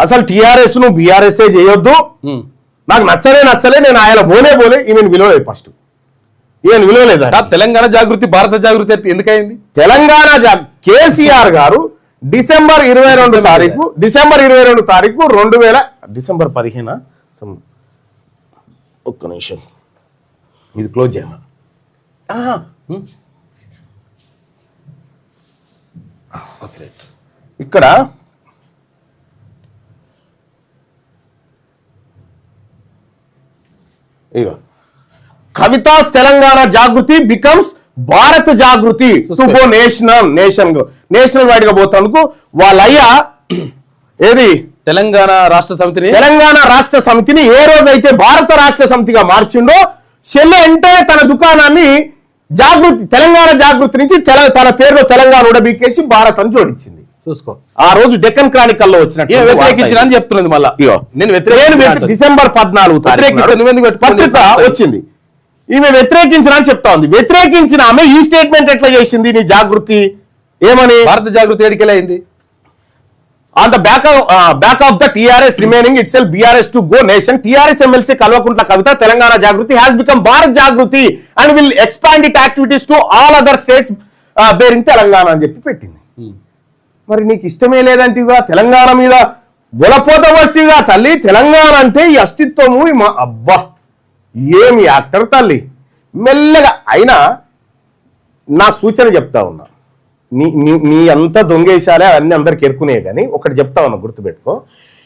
అసలు టీఆర్ఎస్ ను బీఆర్ఎస్ఏ చేయొద్దు, నాకు నచ్చలే నేను ఆయన పోలే ఈమెను విలువలేదు. ఫస్ట్ ఈయన విలువలేదు. తెలంగాణ జాగృతి భారత జాగృతి ఎందుకైంది? తెలంగాణ కేసీఆర్ గారు డిసెంబర్ 22 తారీఖు డిసెంబర్ 15 ఒక్క నిమిషం ఇది క్లోజ్ చేయమా. ఇక్కడ Kavitha's Telangana Jagruthi becomes Bharat Jagruthi to go national wide గా పోతాందుకు వాళ్ళయ్యా ఏది తెలంగాణ రాష్ట్ర సమితిని ఏ రోజైతే భారత రాష్ట్ర సమితిగా మార్చిండో చెల్లె అంటే తన దుకాణాన్ని జాగృతి తెలంగాణ జాగృతి నుంచి తన పేరులో తెలంగాణ ఉడబీకేసి భారత్ అని జోడించింది. చూసుకో, ఆ రోజు డెక్కన్ క్రానికల్లో వచ్చినట్టు వ్యతిరేకించిన చెప్తున్నది. మళ్ళా నేను డిసెంబర్ 14 పత్రిక వచ్చింది, ఈమె వ్యతిరేకించిన అని చెప్తా ఉంది. వ్యతిరేకించిన ఆమె ఈ స్టేట్మెంట్ ఎట్లా చేసింది? నీ జాగృతి ఏమని? భారత జాగృతి ఎడికెళ్ళైంది. On the back of the TRS remaining itself BRS to go nation, TRS MLC Kalvakuntla Kavitha Telangana Jagruthi has become Bharat Jagruthi and will expand it activities to all other states bearing Telangana అని చెప్పి పెట్టింది. మరి నీకు ఇష్టమే లేదంటివిగా, తెలంగాణ మీద గొలపోత వస్తీగా తల్లి. తెలంగాణ అంటే ఈ అస్తిత్వము అబ్బా ఏమి యాక్టర్ తల్లి. మెల్లగా అయినా నా సూచన చెప్తా ఉన్నా, నీ అంత దొంగేశాలే అవన్నీ అందరికి ఎరుకునే కానీ ఒకటి చెప్తా ఉన్నా గుర్తుపెట్టుకో.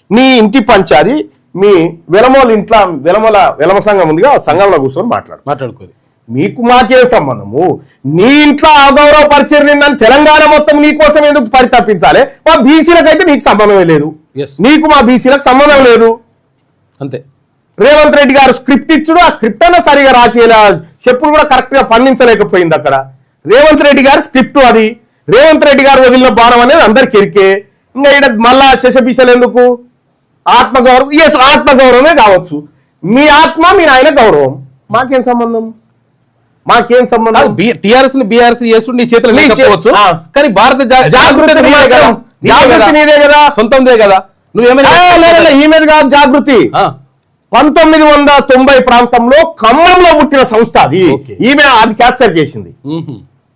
నీ ఇంటి పంచాది మీ వెలమ సంఘం ఉందిగా, సంఘంలో కూర్చొని మాట్లాడుకోదు. మీకు మాకే సంబంధము? నీ ఇంట్లో అగౌరవపరిచారు నిన్నని తెలంగాణ మొత్తం నీ కోసం ఎందుకు పరితపించాలి? మా బీసీలకు అయితే నీకు సంబంధమే లేదు, నీకు మా బీసీలకు సంబంధం లేదు అంతే. రేవంత్ రెడ్డి గారు స్క్రిప్ట్ ఇచ్చుడు, ఆ స్క్రిప్ట్ అన్నా సరిగా రాసేలా చెప్పుడు కూడా కరెక్ట్ గా పండించలేకపోయింది అక్కడ. రేవంత్ రెడ్డి గారు స్క్రిప్ట్ అది, రేవంత్ రెడ్డి గారు వదిలిన బాణం అనేది అందరికి ఎరికే. ఇంకా ఇక్కడ మళ్ళా శశబిషలు ఎందుకు? ఆత్మగౌరవం, ఎస్ ఆత్మగౌరవమే కావచ్చు. మీ ఆత్మ మీ నాయన గౌరవం, మాకేం సంబంధం? టీఆర్ఎస్ బీఆర్ఎస్ చేస్తుండే నీ చేతులు లేకపోవచ్చు, కానీ భారత జాగృతి నీదే కదా, సొంతందే కదా. నువ్వేమైనా ఈమెది కాదు జాగృతి. 1990 ప్రాంతంలో ఖమ్మంలో పుట్టిన సంస్థ అది. ఈమె అది క్యాప్చర్ చేసింది.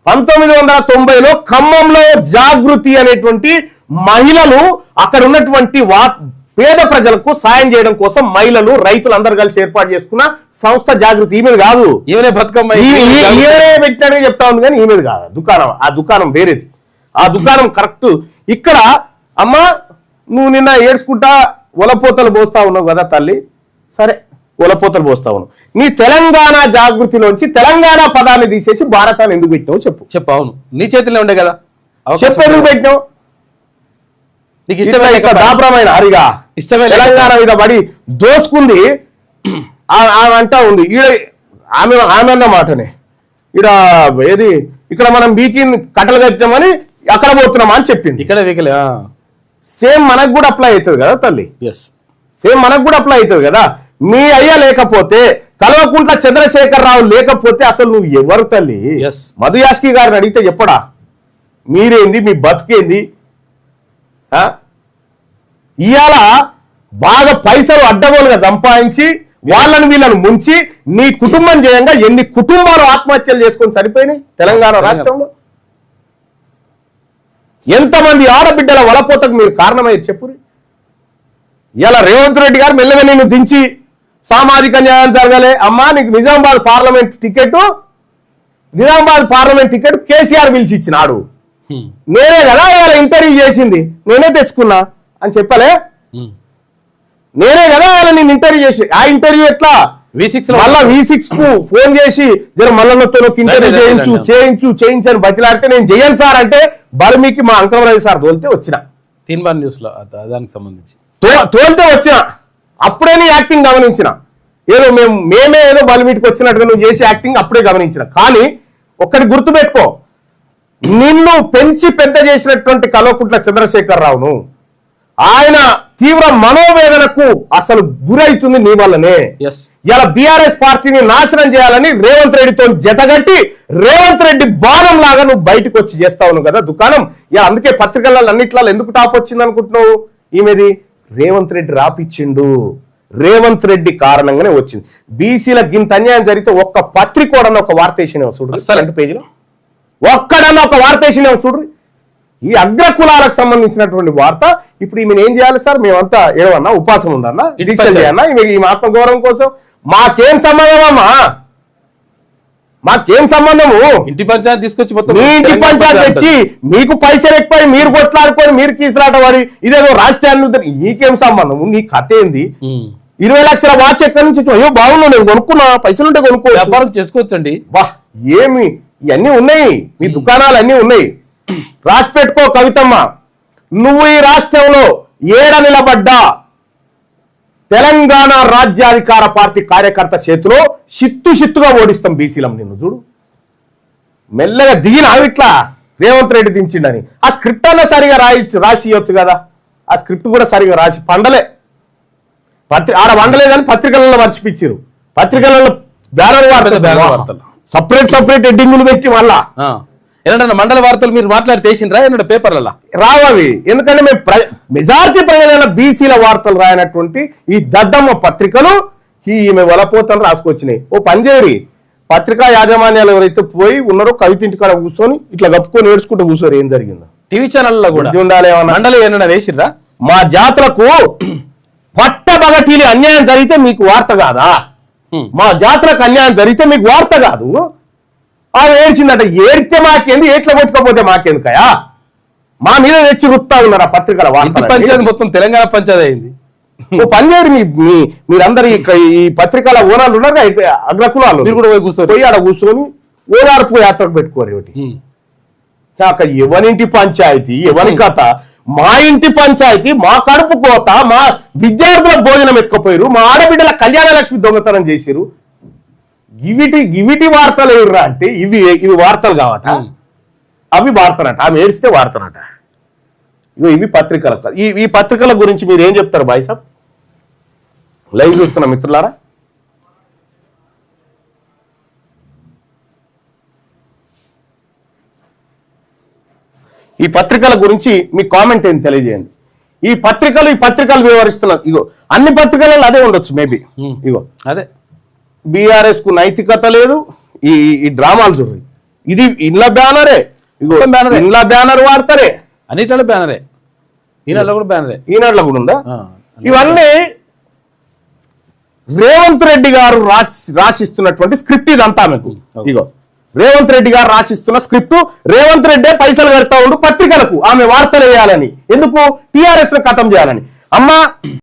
1990లో ఖమ్మంలో జాగృతి అనేటువంటి మహిళలు అక్కడ ఉన్నటువంటి పేద ప్రజలకు సాయం చేయడం కోసం మహిళలు రైతులు అందరు కలిసి ఏర్పాటు చేసుకున్న సంస్థ జాగృతి. ఈమెది కాదు, ఈమెనే బతుకమ్మ ఈమెనే పెట్టినట్టుగా చెప్తా ఉంది కానీ ఈమెది కాదు. దుకాణం, ఆ దుకాణం వేరేది. ఆ దుకాణం కరెక్ట్. ఇక్కడ అమ్మ నువ్వు నిన్న ఏడ్చుకుంటా ఒలపోతలు పోస్తా ఉన్నావు కదా తల్లి, సరే ఒలపోతలు పోస్తా ఉన్నావు. నీ తెలంగాణ జాగృతిలోంచి తెలంగాణ పదాన్ని తీసేసి భారతాన్ని ఎందుకు పెట్టినావు చెప్పు. అవును, నీ చేతిలో ఉండే కదా, చెప్పు ఎందుకు పెట్టినావు? నీకు ఇష్టమైన దాపరమైన హరిగా ఇష్టమే తెలంగాణ మీద పడి దోసుకుంది ఆమె అంటా ఉంది. ఆమె అన్న మాటనే ఏది ఇక్కడ మనం బీకి కట్టలు కట్టామని అక్కడ పోతున్నామా అని చెప్పింది. ఇక్కడ సేమ్ మనకు కూడా అప్లై అవుతుంది కదా తల్లి, సేమ్ మనకు కూడా అప్లై అవుతుంది కదా. మీ అయ్య లేకపోతే, కల్వకుంట్ల చంద్రశేఖరరావు లేకపోతే అసలు నువ్వు ఎవరు తల్లి? మధు యాష్కి గారిని అడిగితే చెప్పడా మీరేంది, మీ బతుకేంది? ఇవాళ బాగా పైసలు అడ్డగోలుగా సంపాదించి వాళ్ళని వీళ్ళని ముంచి నీ కుటుంబం చేయంగా ఎన్ని కుటుంబాలు ఆత్మహత్యలు చేసుకొని చనిపోయినాయి తెలంగాణ రాష్ట్రంలో? ఎంతమంది ఆడబిడ్డల వలపోతకు మీరు కారణమయ్యారు చెప్పురి. ఇలా రేవంత్ రెడ్డి గారు మెల్లగా నిన్ను దించి సామాజిక న్యాయం జరగాలి అమ్మా, నీకు నిజామాబాద్ పార్లమెంట్ టికెట్ కేసీఆర్ పిలిచి ఇచ్చినాడు. నేనే కదా ఇలా ఇంటర్వ్యూ చేసింది, నేనే తెచ్చుకున్నా అని చెప్పలే. నేనే కదా ఇలా నేను ఇంటర్వ్యూ చేసి, ఆ ఇంటర్వ్యూ ఎట్లా మళ్ళా V6 కు ఫోన్ చేసి జర మల్లన్నతో ఇంటర్వ్యూ చేయించని బతిలాడితే నేను చెయ్యను సార్ అంటే బర్మీకి మా అంకమరాజు సార్ తోలితే వచ్చిన తీన్బార్ న్యూస్ లో దానికి సంబంధించి తోలితే వచ్చిన. అప్పుడే నీ యాక్టింగ్ గమనించిన, ఏదో మేమే ఏదో బలిమీటికి వచ్చినట్టుగా నువ్వు చేసే యాక్టింగ్ అప్పుడే గమనించిన. కానీ ఒక్కటి గుర్తుపెట్టుకో, నిన్ను పెంచి పెద్ద చేసినటువంటి కల్వకుంట్ల చంద్రశేఖరరావును ఆయన తీవ్ర మనోవేదనకు అసలు గురైతుంది నీ వల్లనే. ఇలా బీఆర్ఎస్ పార్టీని నాశనం చేయాలని రేవంత్ రెడ్డితో జతగట్టి రేవంత్ రెడ్డి బాణం లాగా నువ్వు బయటకు వచ్చి చేస్తా ఉన్నావు కదా దుకాణం. ఇలా అందుకే పత్రికలలో అన్నిట్లలో ఎందుకు టాప్ వచ్చింది అనుకుంటున్నావు? ఈమెది రేవంత్ రెడ్డి రాపిచ్చిండు. రేవంత్ రెడ్డి కారణంగానే వచ్చింది. బీసీలకు ఇంత అన్యాయం జరిగితే ఒక్క పత్రిక కూడా ఒక వార్త వేసినావు చూడు, ఫ్రంట్ పేజీలో ఒక్కడన్నా ఒక వార్త వేసినావు చూడు. ఈ అగ్రకులాలకు సంబంధించినటువంటి వార్త. ఇప్పుడు ఈమెను ఏం చేయాలి సార్? మేమంతా ఏమన్నా ఉపాసం ఉందన్నా, దీక్ష చేయన్నా, ఈ ఆత్మగౌరవం కోసం? మాకేం సంబంధం అమ్మా? మాకేం సంబంధము? ఇంటి పంచాయతీ తీసుకొచ్చి మొత్తం మీ ఇంటి పంచాయతీ తెచ్చి మీకు పైసలు ఎక్కువ మీరు కొట్లాడుకొని మీరు కీసులాట వాడి ఇదేదో రాష్ట్రాన్ని నీకేం సంబంధము? నీ కథ ఏంది? 20 లక్షల వాచ్ ఎక్కడి నుంచి? అయ్యో బాగున్నా, నేను కొనుక్కున్నా, పైసలుంటే కొనుక్కో, వ్యాపారం చేసుకోవచ్చండి. వా ఏమి ఇవన్నీ ఉన్నాయి, మీ దుకాణాలు అన్నీ ఉన్నాయి. రాసి పెట్టుకో కవితమ్మ, నువ్వు ఈ రాష్ట్రంలో ఏడ నిలబడ్డా తెలంగాణ రాజ్యాధికార పార్టీ కార్యకర్త చేతిలో చిత్తుగా ఓడిస్తాం బీసీలం. నిన్ను చూడు, మెల్లగా దిగిన ఇట్లా రేవంత్ రెడ్డి దించిండని ఆ స్క్రిప్ట్ అన్నా సరిగా రాసి ఇవ్వచ్చు కదా. ఆ స్క్రిప్ట్ కూడా సరిగా రాసి పండలే, ఆడ వండలేదని పత్రికలలో మర్చిపించారు. పత్రికలలో బ్యానర్ వార్తలు సపరేట్ హెడ్డింగులు పెట్టి మళ్ళా ఏంటంటే మండల వార్తలు మీరు మాట్లాడి తీసిండ్రా ఏంటంటే పేపర్లలో రావవి. ఎందుకంటే మేము మెజారిటీ ప్రజలైన బీసీల వార్తలు రాయనటువంటి ఈ దద్దమ్మ పత్రికలు ఈమె వలపోతను రాసుకొచ్చినాయి. ఓ పంజేరి పత్రికా యాజమాన్యాలు ఎవరైతే పోయి ఉన్నారో కవితింటి కాడ కూర్చొని ఇట్లా కప్పుకొని ఏడ్చుకుంటూ కూర్చోరు. ఏం జరిగిందో టీవీ ఛానల్లో కూడా ఉండాలి. మండలి ఏమన్నా వేసిర్రా? మా జాతులకు పట్టబగటీలు అన్యాయం జరిగితే మీకు వార్త కాదా? మా జాతులకు అన్యాయం జరిగితే మీకు వార్త కాదు. ఆమె ఏడ్చిందట. ఏడితే మాకేంది, ఏట్లా కొట్టుకోపోతే మాకేందుకయా? మా మీద తెచ్చి రుప్తా ఉన్నారు ఆ పత్రికల వార్త. పంచాయతీ మొత్తం తెలంగాణ పంచాయతీ అయింది. ఓ పనిచేయరు, మీరందరూ ఈ పత్రికల ఓనాలు ఉన్నారు, అగ్రకులాలు మీరు కూడా పోయి కూర్చొని పోయి ఆడ కూర్చొని ఓదార్పు యాత్రకు పెట్టుకోరు. ఒకటి ఎవరింటి పంచాయతీ, ఎవరి కథ? మా ఇంటి పంచాయతీ, మా కడుపు కోత, మా విద్యార్థుల భోజనం ఎత్తుకపోయారు, మా ఆడబిడ్డల కళ్యాణ లక్ష్మి దొంగతనం చేసిరు. ఇవిటి వార్తలు ఎవర్రా అంటే ఇవి వార్తలు కావట, అవి వార్తనట. ఆమె ఏడిస్తే వార్తనట. ఇవి పత్రికల. ఈ పత్రికల గురించి మీరు ఏం చెప్తారు బాయ్ సాబ్? లైవ్ చూస్తున్న మిత్రులారా, ఈ పత్రికల గురించి మీ కామెంట్ ఏంటి తెలియజేయండి. ఈ పత్రికలు వివరిస్తున్నారు. ఇగో అన్ని పత్రికలలో అదే ఉండొచ్చు మేబీ. ఇగో అదే బీఆర్ఎస్ కు నైతికత లేదు. ఈ డ్రామాలు చూడండి. ఇది ఇండ్ల బ్యానరే, ఇగో ఇండ్ల బ్యానర్ వాడతారే, అన్నిట్లో బ్యానరే, ఈనాడులో కూడా బ్యానరే, ఈనాడులో కూడా ఉందా? ఇవన్నీ రేవంత్ రెడ్డి గారు రాసిస్తున్నటువంటి స్క్రిప్ట్ ఇదంతా. మీకు ఇగో రేవంత్ రెడ్డి గారు రాసిస్తున్న స్క్రిప్ట్. రేవంత్ రెడ్డే పైసలు పెడతా ఉండు పత్రికలకు ఆమె వార్తలు వేయాలని. ఎందుకు? టీఆర్ఎస్ ను ఖతం చేయాలని. అమ్మా